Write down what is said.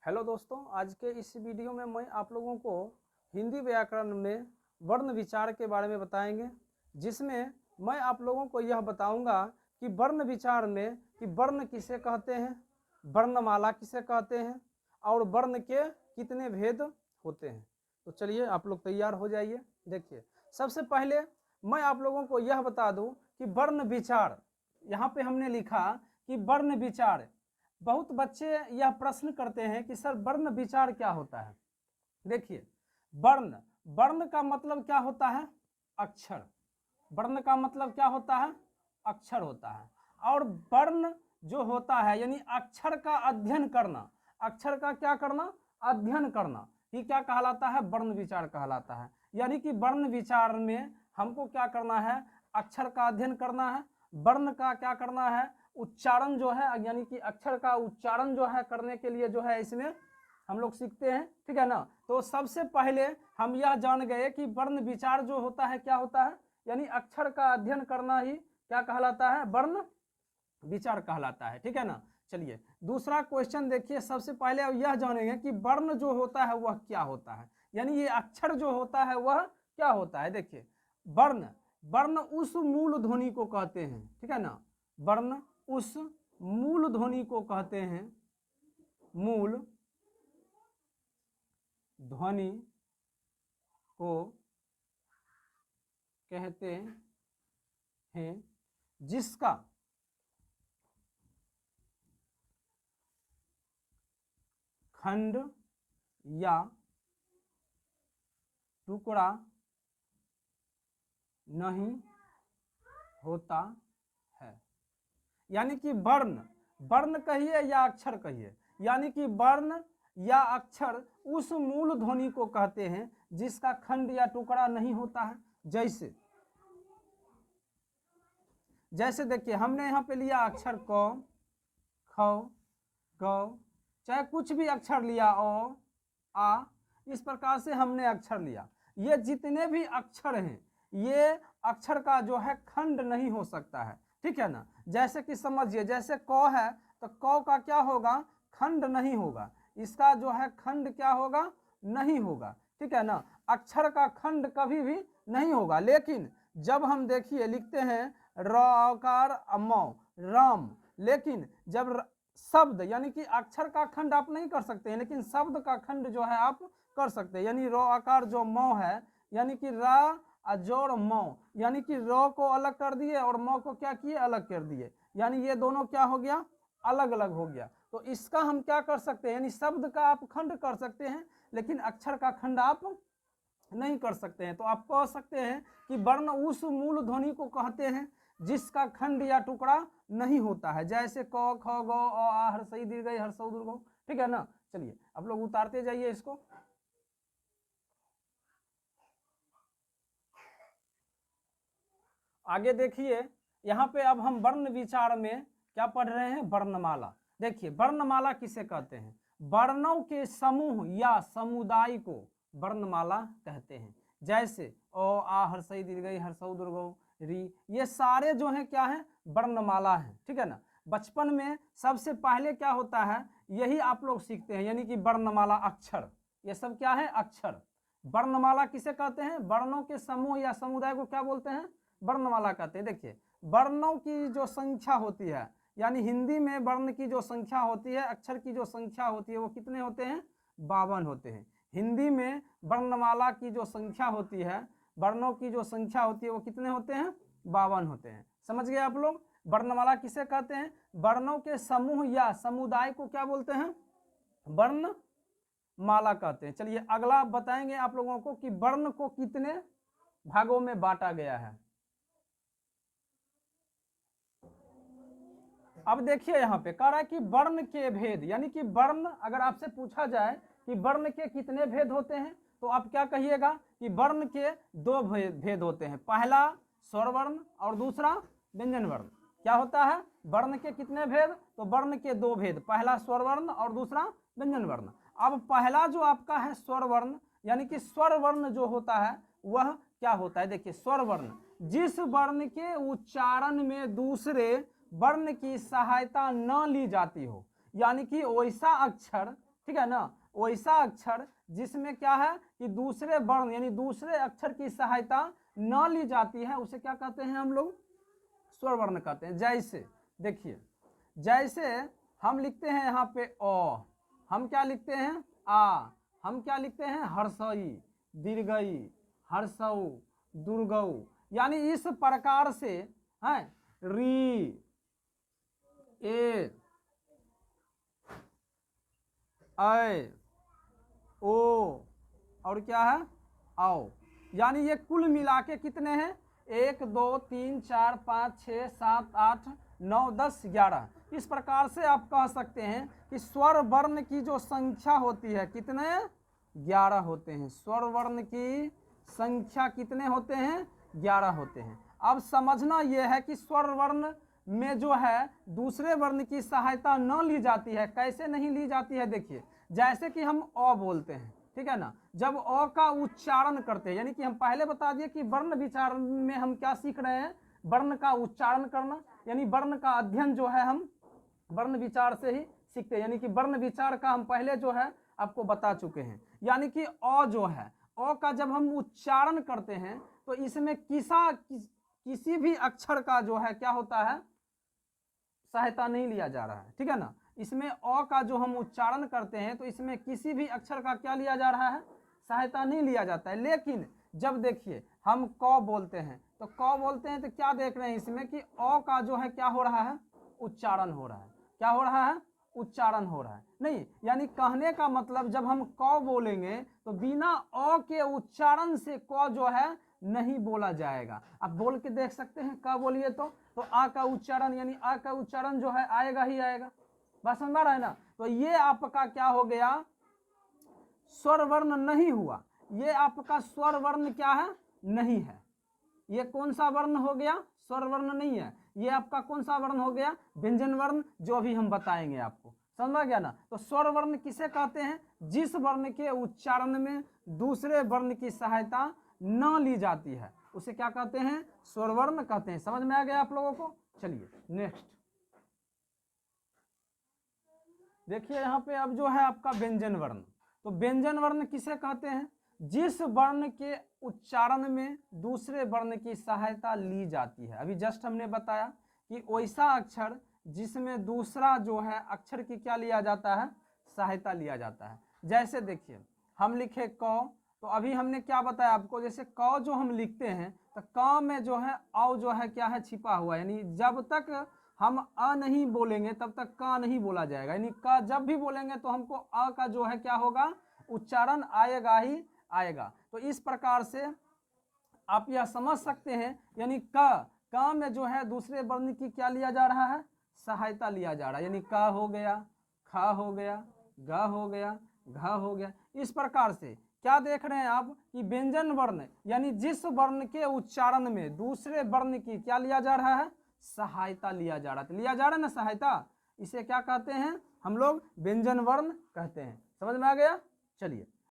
Hello दोस्तों, आज के इस वीडियो में मैं आप लोगों को हिंदी व्याकरण में वर्ण विचार के बारे में बताएंगे, जिसमें मैं आप लोगों को यह बताऊंगा कि वर्ण विचार में कि वर्ण किसे कहते हैं, वर्णमाला किसे कहते हैं और वर्ण के कितने भेद होते हैं। तो चलिए आप लोग तैयार हो जाइए। देखिए, सबसे पहले मैं आप लोगों को यह बता दूं कि वर्ण विचार, यहाँ पे हमने लिखा कि वर्ण विचार। बहुत बच्चे यह प्रश्न करते हैं कि सर वर्ण विचार क्या होता है। देखिए, वर्ण वर्ण का मतलब क्या होता है? अक्षर। वर्ण का मतलब क्या होता है? अक्षर होता है। और वर्ण जो होता है यानी अक्षर का अध्ययन करना, अक्षर का क्या करना? अध्ययन करना ही क्या कहलाता है? वर्ण विचार कहलाता है। यानी कि वर्ण विचार में हमको क्या करना है? अक्षर का अध्ययन करना है। वर्ण का क्या करना है? उच्चारण जो है, यानी कि अक्षर का उच्चारण जो है करने के लिए जो है इसमें हम लोग सीखते हैं, ठीक है ना। तो सबसे पहले हम यह जान गए कि वर्ण विचार जो होता है क्या होता है, यानी अक्षर का अध्ययन करना ही क्या कहलाता है? वर्ण विचार कहलाता है, ठीक है ना। चलिए दूसरा क्वेश्चन देखिए। सबसे पहले अब यह जानेंगे कि वर्ण जो होता है वह क्या होता है, यानी ये अक्षर जो होता है वह क्या होता है। देखिए, वर्ण वर्ण उस मूल ध्वनि को कहते हैं, ठीक है ना। वर्ण उस मूल ध्वनि को कहते हैं, मूल ध्वनि को कहते हैं जिसका खंड या टुकड़ा नहीं होता है। यानी कि वर्ण वर्ण कहिए या अक्षर कहिए, यानी कि वर्ण या अक्षर उस मूल ध्वनि को कहते हैं जिसका खंड या टुकड़ा नहीं होता है। जैसे देखिए, हमने यहाँ पे लिया अक्षर क, ख, ग, चाहे कुछ भी अक्षर लिया, ओ, आ, इस प्रकार से हमने अक्षर लिया। ये जितने भी अक्षर हैं ये अक्षर का जो है खंड नहीं हो सकता है, ठीक है ना। जैसे कि समझिए, जैसे क है तो क का क्या होगा? खंड नहीं होगा। इसका जो है खंड क्या होगा? नहीं होगा, ठीक है ना। अक्षर का खंड कभी भी नहीं होगा। लेकिन जब हम देखिए लिखते हैं रकार राम, लेकिन जब शब्द यानी कि अक्षर का खंड आप नहीं कर सकते हैं, लेकिन शब्द का खंड जो है आप कर सकते हैं। यानी रो आकार जो मौ है, यानी कि रा जोड़ मौ, यानी कि रो को अलग कर दिए और मौ को क्या किए? अलग कर दिए। यानी ये दोनों क्या हो गया? अलग अलग हो गया। तो इसका हम क्या कर सकते हैं? यानी शब्द का आप खंड कर सकते हैं, लेकिन अक्षर का खंड आप नहीं कर सकते हैं। तो आप कह सकते हैं कि वर्ण उस मूल ध्वनि को कहते हैं जिसका खंड या टुकड़ा नहीं होता है। जैसे क, ख, ग, अ, आ, हर्षई दीर्घई हर्षौ दीर्घौ, ठीक है ना। चलिए आप लोग उतारते जाइए इसको। आगे देखिए, यहाँ पे अब हम वर्ण विचार में क्या पढ़ रहे हैं? वर्णमाला। देखिए, वर्णमाला किसे कहते हैं? वर्णों के समूह या समुदाय को वर्णमाला कहते हैं। जैसे ओ, आ, हर्षई दीर्घई हर्षौ दीर्घौ, री, ये सारे जो हैं क्या है? वर्णमाला है, ठीक है ना। बचपन में सबसे पहले क्या होता है? यही आप लोग सीखते हैं, यानी कि वर्णमाला अक्षर, ये सब क्या है? अक्षर। वर्णमाला किसे कहते हैं? वर्णों के समूह या समुदाय को क्या बोलते हैं? वर्णमाला कहते हैं। देखिए, वर्णों की जो संख्या होती है, यानी हिंदी में वर्ण की जो संख्या होती है, अक्षर की जो संख्या होती है, वो कितने होते हैं? 52 होते हैं। हिंदी में वर्णमाला की जो संख्या होती है, वर्णों की जो संख्या होती है, वो कितने होते हैं? 52 होते हैं। समझ गए आप लोग? वर्णमाला किसे कहते हैं? वर्णों के समूह या समुदाय को क्या बोलते हैं? वर्णमाला कहते हैं। चलिए अगला बताएंगे आप लोगों को कि वर्ण को कितने भागों में बांटा गया है। अब देखिए, यहाँ पे कह रहा है कि वर्ण के भेद, यानी कि वर्ण, अगर आपसे पूछा जाए कि वर्ण के कितने भेद होते हैं, तो आप क्या कहिएगा? कि वर्ण के दो भेद होते हैं। पहला स्वर वर्ण और दूसरा व्यंजन वर्ण। क्या होता है? वर्ण के कितने भेद? तो वर्ण के दो भेद, पहला स्वर वर्ण और दूसरा व्यंजन वर्ण। अब पहला जो आपका है स्वर वर्ण, यानी कि स्वर वर्ण जो होता है वह क्या होता है? देखिए, स्वर वर्ण जिस वर्ण के उच्चारण में दूसरे वर्ण की सहायता न ली जाती हो, यानी कि वैसा अक्षर ठीक है ना, वैसा अक्षर जिसमें क्या है कि दूसरे वर्ण यानी दूसरे अक्षर की सहायता न ली जाती है उसे क्या कहते हैं हम लोग, स्वर वर्ण कहते हैं। जैसे देखिए, जैसे हम लिखते हैं यहाँ पे अ, हम क्या लिखते हैं आ, हम क्या लिखते हैं हर्षई, दीर्घई, हर्षऊ, दुर्गऊ, यानी इस प्रकार से है री, ए, ऐ, ओ और क्या है आओ, यानी ये कुल मिला के कितने हैं 1 2 3 4 5 6 7 8 9 10 11। इस प्रकार से आप कह सकते हैं कि स्वर वर्ण की जो संख्या होती है कितने 11 होते हैं। स्वर वर्ण की संख्या कितने होते हैं 11 होते हैं। अब समझना यह है कि स्वर वर्ण में जो है दूसरे वर्ण की सहायता न ली जाती है। कैसे नहीं ली जाती है, देखिए जैसे कि हम अ बोलते हैं, ठीक है ना, जब अ का उच्चारण करते हैं, यानी कि हम पहले बता दिए कि वर्ण विचार में हम क्या सीख रहे हैं, वर्ण का उच्चारण करना, यानी वर्ण का अध्ययन जो है हम वर्ण विचार से ही सीखते हैं। यानी कि वर्ण विचार का हम पहले जो है आपको बता चुके हैं। यानी कि अ जो है, अ का जब हम उच्चारण करते हैं तो इसमें किसी भी अक्षर का जो है क्या होता है, सहायता नहीं लिया जा रहा है, ठीक है ना। इसमें अ का जो हम उच्चारण करते हैं तो इसमें किसी भी अक्षर का क्या लिया जा रहा है, सहायता नहीं लिया जाता है। लेकिन जब देखिए हम क बोलते हैं तो क बोलते हैं तो क्या देख रहे हैं इसमें कि अ का जो है क्या हो रहा है, उच्चारण हो रहा है। क्या हो रहा है, उच्चारण हो रहा है। नहीं, यानी कहने का मतलब जब हम क बोलेंगे तो बिना अ के उच्चारण से क जो है नहीं बोला जाएगा। आप बोल के देख सकते हैं, क बोलिए तो आ का उच्चारण यानी आ का उच्चारण जो है आएगा ही आएगा। बात समझ में रहा है ना। तो ये आपका क्या हो गया, स्वर वर्ण नहीं हुआ। ये आपका स्वर वर्ण क्या है, नहीं है। ये कौन सा वर्ण हो गया, स्वर वर्ण नहीं है। ये आपका कौन सा वर्ण हो गया, व्यंजन वर्ण, जो भी हम बताएंगे आपको। समझ में गया ना। तो स्वर वर्ण किसे कहते हैं, जिस वर्ण के उच्चारण में दूसरे वर्ण की सहायता न ली जाती है उसे क्या कहते हैं, स्वर वर्ण कहते हैं। समझ में आ गया आप लोगों को। चलिए नेक्स्ट देखिए, यहाँ पे अब जो है आपका व्यंजन वर्ण। तो व्यंजन वर्ण किसे कहते हैं, जिस वर्ण के उच्चारण में दूसरे वर्ण की सहायता ली जाती है। अभी जस्ट हमने बताया कि वैसा अक्षर जिसमें दूसरा जो है अक्षर की क्या लिया जाता है, सहायता लिया जाता है। जैसे देखिए हम लिखे क, तो अभी हमने क्या बताया आपको, जैसे क जो हम लिखते हैं तो क में जो है औ जो है क्या है, छिपा हुआ, यानी जब तक हम अ नहीं बोलेंगे तब तक क नहीं बोला जाएगा। यानी क जब भी बोलेंगे तो हमको अ का जो है क्या होगा, उच्चारण आएगा ही आएगा। तो इस प्रकार से आप यह समझ सकते हैं, यानी क में जो है दूसरे वर्ण की क्या लिया जा रहा है, सहायता लिया जा रहा है। यानी क हो गया, ख हो गया, ग हो गया, घ हो गया। इस प्रकार से क्या देख रहे हैं आप कि व्यंजन वर्ण यानी जिस वर्ण के उच्चारण में दूसरे वर्ण की क्या लिया जा रहा है, सहायता लिया जा रहा है। लिया जा रहा है ना सहायता, इसे क्या कहते हैं हम लोग, व्यंजन वर्ण कहते हैं। समझ में आ गया। चलिए